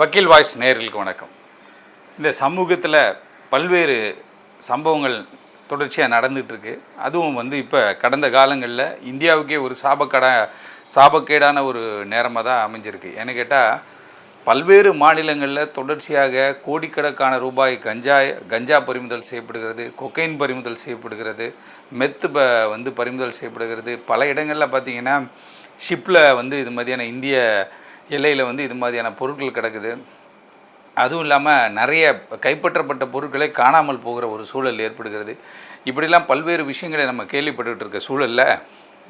வக்கீல் வாய்ஸ் நேயர்களுக்கு வணக்கம். இந்த சமூகத்தில் பல்வேறு சம்பவங்கள் தொடர்ச்சியாக நடந்துகிட்ருக்கு. அதுவும் இப்போ கடந்த காலங்களில் இந்தியாவுக்கே ஒரு சாபக்கேடான ஒரு நேரமாக தான் அமைஞ்சிருக்கு. ஏன்னு கேட்டால், பல்வேறு மாநிலங்களில் தொடர்ச்சியாக கோடிக்கணக்கான ரூபாய் கஞ்சா பறிமுதல் செய்யப்படுகிறது, கொக்கைன் பறிமுதல் செய்யப்படுகிறது, மெத்து பறிமுதல் செய்யப்படுகிறது. பல இடங்களில் பார்த்திங்கன்னா ஷிப்பில் இது மாதிரியான இந்திய எல்லையில் இது மாதிரியான பொருட்கள் கிடக்குது. அதுவும் இல்லாமல் நிறைய கைப்பற்றப்பட்ட பொருட்களை காணாமல் போகிற ஒரு சூழல் ஏற்படுகிறது. இப்படிலாம் பல்வேறு விஷயங்களை நம்ம கேள்விப்பட்டுக்கிட்டு இருக்க சூழலில்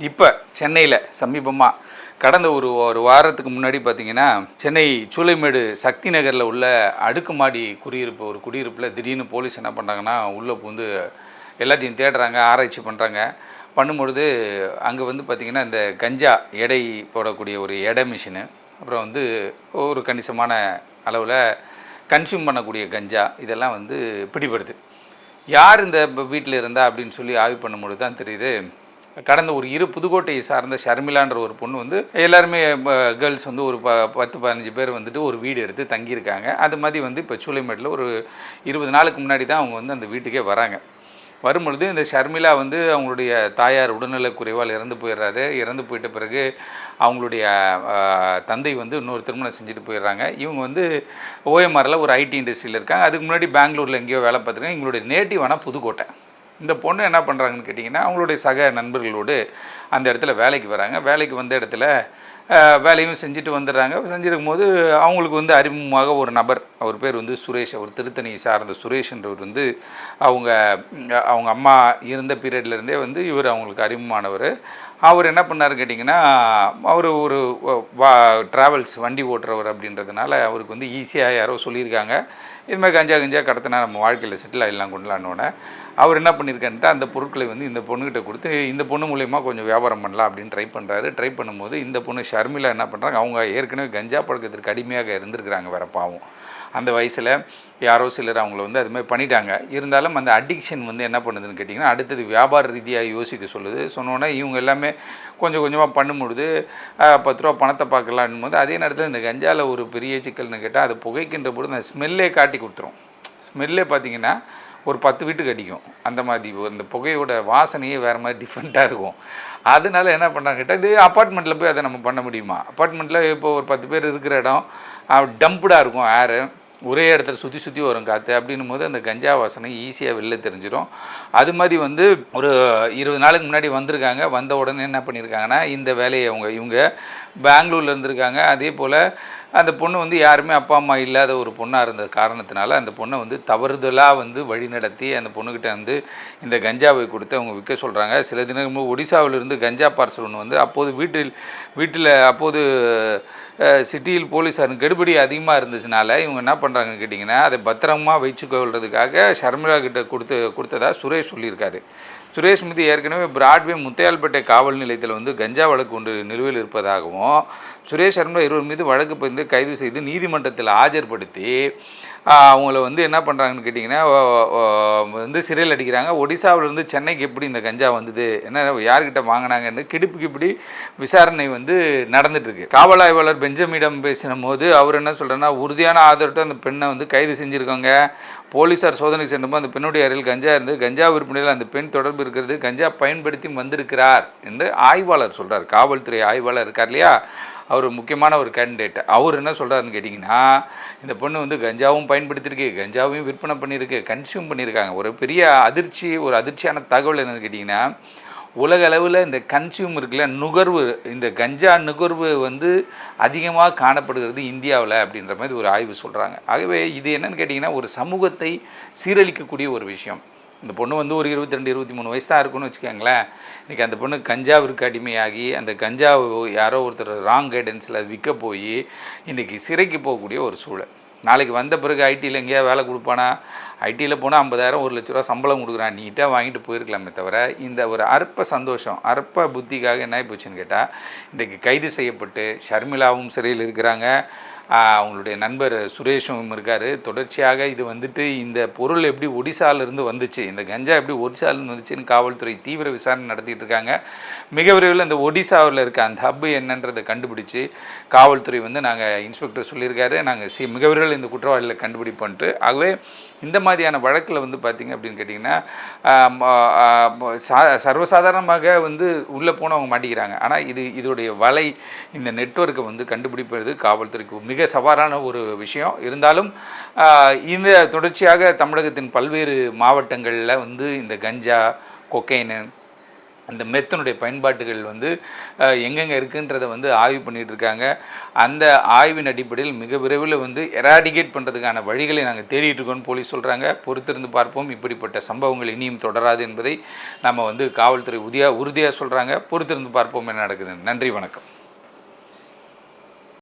இப்போ சென்னையில் சமீபமாக கடந்த ஒரு வாரத்துக்கு முன்னாடி பார்த்திங்கன்னா, சென்னை சூளைமேடு சக்தி நகரில் உள்ள அடுக்குமாடி குடியிருப்பில் திடீர்னு போலீஸ் என்ன பண்ணுறாங்கன்னா, உள்ளே புகுந்து எல்லாத்தையும் தேடுறாங்க, ஆராய்ச்சி பண்ணும்பொழுது அங்கே பார்த்திங்கன்னா இந்த கஞ்சா எடை போடக்கூடிய ஒரு எடை மிஷினு, அப்புறம் ஒரு கணிசமான அளவில் கன்சியூம் பண்ணக்கூடிய கஞ்சா இதெல்லாம் பிடிபடுது. யார் இந்த வீட்டில் இருந்தா அப்படின்னு சொல்லி ஆய்வு பண்ணும்பொழுது தான் தெரியுது, கடந்த ஒரு புதுக்கோட்டையை சார்ந்த ஷர்மிளான்ற ஒரு பொண்ணு எல்லாருமே கேர்ள்ஸ் ஒரு 10-15 பேர் ஒரு வீடு எடுத்து தங்கியிருக்காங்க. அது மாதிரி இப்போ சூளைமேட்டில் ஒரு 20 நாளுக்கு முன்னாடி தான் அவங்க அந்த வீட்டுக்கே வராங்க. வரும்பொழுது இந்த ஷர்மிளா அவங்களுடைய தாயார் உடல்நலக் குறைவால் இறந்து போயிடுறாரு. இறந்து போயிட்ட பிறகு அவங்களுடைய தந்தை இன்னொரு திருமணம் செஞ்சுட்டு போயிடுறாங்க. இவங்க ஓஎம்ஆரில் ஒரு ஐடி இண்டஸ்ட்ரியில் இருக்காங்க. அதுக்கு முன்னாடி பெங்களூரில் எங்கேயோ வேலை பார்த்துருக்காங்க. எங்களுடைய நேட்டிவான புதுக்கோட்டை. இந்த பொண்ணு என்ன பண்ணுறாங்கன்னு கேட்டிங்கன்னா, அவங்களுடைய சக நண்பர்களோடு அந்த இடத்துல வேலைக்கு வராங்க. வேலைக்கு வந்த இடத்துல வேலையும் செஞ்சுட்டு வந்துடுறாங்க. செஞ்சிருக்கும் போது அவங்களுக்கு அறிமுகமாக ஒரு நபர், அவர் பேர் சுரேஷ், அவர் திருத்தணியை சார்ந்த சுரேஷ்ன்றவர் அவங்க அம்மா இருந்த பீரியட்லேருந்தே இவர் அவங்களுக்கு அறிமுகமானவர். அவர் என்ன பண்ணார் கேட்டிங்கன்னா, அவர் ஒரு ட்ராவல்ஸ் வண்டி ஓட்டுறவர் அப்படின்றதுனால அவருக்கு ஈஸியாக யாரோ சொல்லியிருக்காங்க, இதுமாதிரி கஞ்சா கடத்தினா நம்ம வாழ்க்கையில் செட்டில் ஆகிடலாம் கொண்டலான்னோடனே அவர் என்ன பண்ணியிருக்கான்ட்டு அந்த பொருட்களை இந்த பொண்ணுக்கிட்ட கொடுத்து இந்த பொண்ணு மூலயமா கொஞ்சம் வியாபாரம் பண்ணலாம் அப்படின்னு ட்ரை பண்ணும்போது இந்த பொண்ணு ஷர்மிளா என்ன பண்ணுறாங்க, அவங்க ஏற்கனவே கஞ்சா பழக்கத்திற்கு அடிமையாக இருந்திருக்கிறாங்க. வேறு பாவம், அந்த வயசில் யாரோ சிலர் அவங்கள அதுமாதிரி பண்ணிட்டாங்க. இருந்தாலும் அந்த அடிக்ஷன் என்ன பண்ணுதுன்னு கேட்டிங்கன்னா, அடுத்தது வியாபார ரீதியாக யோசிக்க சொன்னோன்னே இவங்க எல்லாமே கொஞ்சம் கொஞ்சமாக பண்ணும்பொழுது 10 ரூபா பணத்தை பார்க்கலான்னும் போது, அதே நேரத்தில் இந்த கஞ்சாவில் ஒரு பெரிய சிக்கல்னு கேட்டால், அது புகைக்கின்ற பொழுது அந்த ஸ்மெல்லே காட்டி கொடுத்துரும். ஸ்மெல்லே பார்த்திங்கன்னா ஒரு 10 வீட்டுக்கு அடிக்கும். அந்த மாதிரி இந்த புகையோட வாசனையே வேறு மாதிரி டிஃப்ரெண்ட்டாக இருக்கும். அதனால என்ன பண்ணுறாங்க கேட்டால், இது அப்பார்ட்மெண்ட்டில் போய் அதை நம்ம பண்ண முடியுமா? அப்பார்ட்மெண்ட்டில் இப்போ ஒரு 10 பேர் இருக்கிற இடம் டம்புடாக இருக்கும், ஏரு ஒரே இடத்துல சுற்றி வரும் காற்று. அப்படின்னும் போது அந்த கஞ்சா வாசனை ஈஸியாக வெளில தெரிஞ்சிடும். அது மாதிரி ஒரு 20 நாளுக்கு முன்னாடி வந்திருக்காங்க. வந்த உடனே என்ன பண்ணியிருக்காங்கன்னா, இந்த வேலையை இவங்க பெங்களூரில் இருந்திருக்காங்க. அதே போல் அந்த பொண்ணு யாருமே அப்பா அம்மா இல்லாத ஒரு பொண்ணாக இருந்த காரணத்தினால அந்த பொண்ணை தவறுதலாக வழிநடத்தி அந்த பொண்ணுக்கிட்ட இந்த கஞ்சாவை கொடுத்து அவங்க விற்க சொல்கிறாங்க. சில தினங்கள் ஒடிசாவிலிருந்து கஞ்சா பார்சல் ஒன்று அப்போது வீட்டில் அப்போது சிட்டியில் போலீஸார் கெடுபடி அதிகமாக இருந்ததுனால இவங்க என்ன பண்ணுறாங்கன்னு கேட்டிங்கன்னா, அதை பத்திரமாக வச்சுக்கொள்றதுக்காக ஷர்மிளா கிட்ட கொடுத்ததா சுரேஷ் சொல்லியிருக்காரு. சுரேஷ் மீது ஏற்கனவே பிராட்வே முத்தையால்பேட்டை காவல் நிலையத்தில் கஞ்சா வழக்கு ஒன்று நிலுவையில் இருப்பதாகவும், சுரேஷ் சர்மா இருவர் மீது வழக்கு கைது செய்து நீதிமன்றத்தில் ஆஜர்படுத்தி அவங்கள என்ன பண்ணுறாங்கன்னு கேட்டிங்கன்னா, சிறையில் அடிக்கிறாங்க. ஒடிசாவிலேருந்து சென்னைக்கு எப்படி இந்த கஞ்சா வந்தது, என்ன யார்கிட்ட வாங்கினாங்கன்னு கிடுப்புக்கு விசாரணை நடந்துட்டுருக்கு. காவல் ஆய்வாளர் பெஞ்சமிடம் பேசின போது அவர் என்ன சொல்கிறேன்னா, உறுதியான ஆதரவு அந்த பெண்ணை கைது செஞ்சுருக்காங்க. போலீஸார் சோதனை சென்றபோது அந்த பெண்ணுடைய அறையில் கஞ்சா இருந்து கஞ்சா விற்பனையில் அந்த பெண் தொடர்பு இருக்கிறது, கஞ்சா பயன்படுத்தி வந்திருக்கிறார் என்று ஆய்வாளர் சொல்கிறார். காவல்துறை ஆய்வாளர் இருக்கார் இல்லையா, அவர் முக்கியமான ஒரு கேண்டிடேட். அவர் என்ன சொல்கிறாருன்னு கேட்டிங்கன்னா, இந்த பொண்ணு கஞ்சாவும் பயன்படுத்தியிருக்கு, கஞ்சாவையும் விற்பனை பண்ணியிருக்கு, கன்சியூம் பண்ணியிருக்காங்க. ஒரு பெரிய அதிர்ச்சியான தகவல் என்னென்னு கேட்டிங்கன்னா, உலக அளவில் இந்த கன்சியூம் இருக்குல்ல, நுகர்வு, இந்த கஞ்சா நுகர்வு அதிகமாக காணப்படுகிறது இந்தியாவில் அப்படின்ற மாதிரி ஒரு ஆய்வு சொல்கிறாங்க. ஆகவே இது என்னென்னு கேட்டிங்கன்னா, ஒரு சமூகத்தை சீரழிக்கக்கூடிய ஒரு விஷயம். இந்த பொண்ணு ஒரு 22-23 வயசு தான் இருக்குன்னு வச்சுக்கோங்களேன். இன்றைக்கி அந்த பொண்ணு கஞ்சாவிற்கு அடிமையாகி அந்த கஞ்சா யாரோ ஒருத்தர் ராங் கைடன்ஸில் அது விற்க போய் இன்றைக்கி சிறைக்கு போகக்கூடிய ஒரு சூழல். நாளைக்கு வந்த பிறகு ஐடியில் எங்கேயா வேலை கொடுப்பானா? ஐடியில் போனால் 50,000 1,00,000 சம்பளம் கொடுக்குறான், நீட்டாக வாங்கிட்டு போயிருக்கலாமே தவிர, இந்த ஒரு அற்ப சந்தோஷம், அற்ப புத்திக்காக என்ன போச்சுன்னு கேட்டால், இன்றைக்கு கைது செய்யப்பட்டு ஷர்மிளாவும் சிறையில் இருக்கிறாங்க. அவங்களுடைய நண்பர் சுரேஷும் இருக்கார். தொடர்ச்சியாக இது இந்த பொருள் எப்படி ஒடிசாவிலிருந்து வந்துச்சு, இந்த கஞ்சா எப்படி ஒடிசாவிலிருந்து வந்துச்சுன்னு காவல்துறை தீவிர விசாரணை நடத்திட்டு இருக்காங்க. மிக விரைவில் இந்த ஒடிசாவில் இருக்க அந்த ஹப்பு என்னன்றதை கண்டுபிடிச்சி காவல்துறை வந்து நாங்கள் இன்ஸ்பெக்டர் சொல்லியிருக்காரு, நாங்கள் மிக விரைவில் இந்த குற்றவாளிகளை கண்டுபிடிப்போன்ட்டு. ஆகவே இந்த மாதிரியான வழக்கில் வந்து பார்த்திங்க அப்படின்னு கேட்டிங்கன்னா சர்வசாதாரணமாக வந்து உள்ளே போனவங்க மாட்டிக்கிறாங்க. ஆனால் இதோடைய வலை, இந்த நெட்வொர்க்கை வந்து கண்டுபிடிப்பது காவல்துறைக்கு மிக சவாலான ஒரு விஷயம். இருந்தாலும் இந்த தொடர்ச்சியாக தமிழகத்தின் பல்வேறு மாவட்டங்களில் வந்து இந்த கஞ்சா, கொக்கைனு, அந்த மெத்தனுடைய பயன்பாட்டுகள் வந்து எங்கெங்கே இருக்குன்றதை வந்து ஆய்வு பண்ணிகிட்ருக்காங்க. அந்த ஆய்வின் அடிப்படையில் மிக விரைவில் வந்து எராடிகேட் பண்ணுறதுக்கான வழிகளை நாங்கள் தேடிட்டு இருக்கோம்னு போலீஸ் சொல்கிறாங்க. பொறுத்திருந்து பார்ப்போம். இப்படிப்பட்ட சம்பவங்கள் இனியும் தொடராது என்பதை நம்ம வந்து காவல்துறை உறுதியாக சொல்கிறாங்க. பொறுத்திருந்து பார்ப்போம் என்ன நடக்குதுன்னு. நன்றி, வணக்கம்.